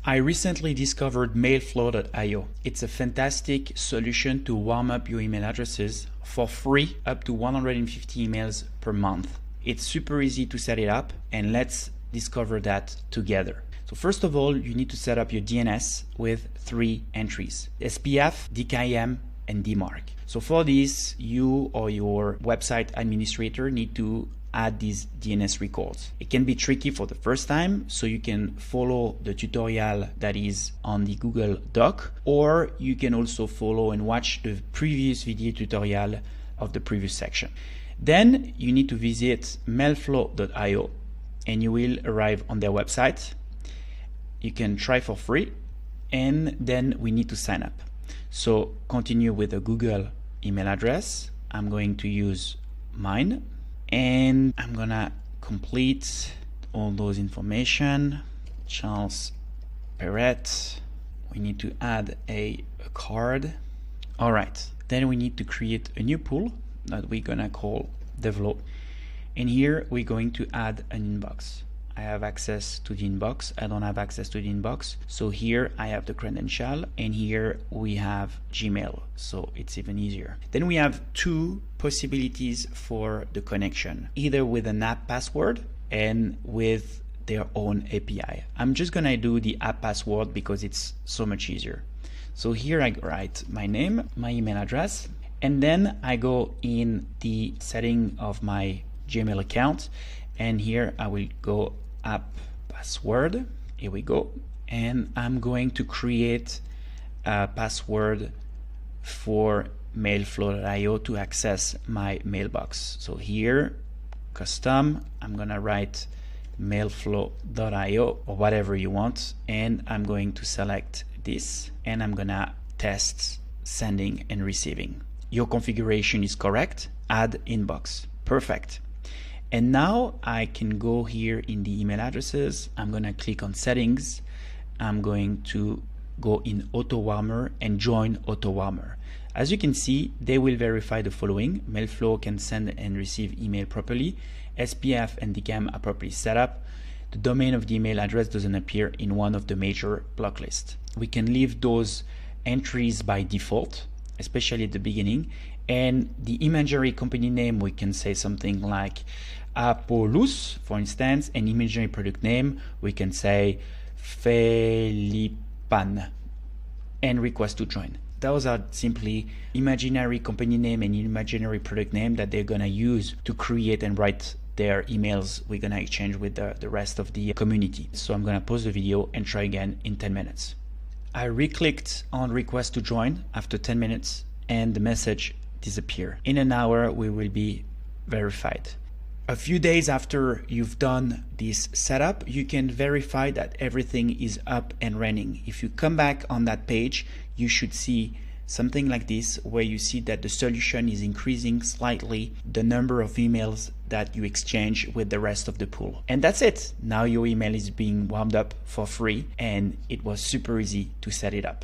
I recently discovered Mailflow.io. It's a fantastic solution to warm up your email addresses for free, up to 150 emails per month. It's super easy to set it up, and let's discover that together. So first of all, you need to set up your DNS with 3 entries: SPF, DKIM, and DMARC. So for this, you or your website administrator need to add these DNS records. It can be tricky for the first time, so you can follow the tutorial that is on the Google Doc, or you can also follow and watch the previous video tutorial of the previous section. Then you need to visit Mailflow.io and you will arrive on their website. You can try for free, and then we need to sign up. So continue with a Google email address. I'm going to use mine, and I'm gonna complete all those information. Charles Perret. We need to add a card. All right, then we need to create a new pool that we're gonna call Develop, and here we're going to add an inbox. I have access to the inbox. I don't have access to the inbox. So here I have the credential, and here we have Gmail. So it's even easier. Then we have 2 possibilities for the connection, either with an app password and with their own API. I'm just gonna do the app password because it's so much easier. So here I write my name, my email address, and then I go in the setting of my Gmail account, and here I will go app password. Here we go, and I'm going to create a password for Mailflow.io to access my mailbox. So here, custom, I'm gonna write Mailflow.io or whatever you want, and I'm going to select this, and I'm gonna test sending and receiving. Your configuration is correct. Add inbox. Perfect. And now I can go here in the email addresses. I'm gonna click on settings. I'm going to go in auto warmer and join auto warmer. As you can see, they will verify the following: Mailflow can send and receive email properly, SPF and DKIM are properly set up, the domain of the email address doesn't appear in one of the major block lists. We can leave those entries by default, especially at the beginning, and the imaginary company name, we can say something like Apollos, for instance, and imaginary product name, we can say Felipan, and request to join. Those are simply imaginary company name and imaginary product name that they're gonna use to create and write their emails we're gonna exchange with the rest of the community. So I'm gonna pause the video and try again in 10 minutes. I re-clicked on request to join after 10 minutes and the message disappeared. In an hour we will be verified. A few days after you've done this setup, you can verify that everything is up and running. If you come back on that page, you should see something like this, where you see that the solution is increasing slightly the number of emails that you exchange with the rest of the pool. And that's it. Now your email is being warmed up for free, and it was super easy to set it up.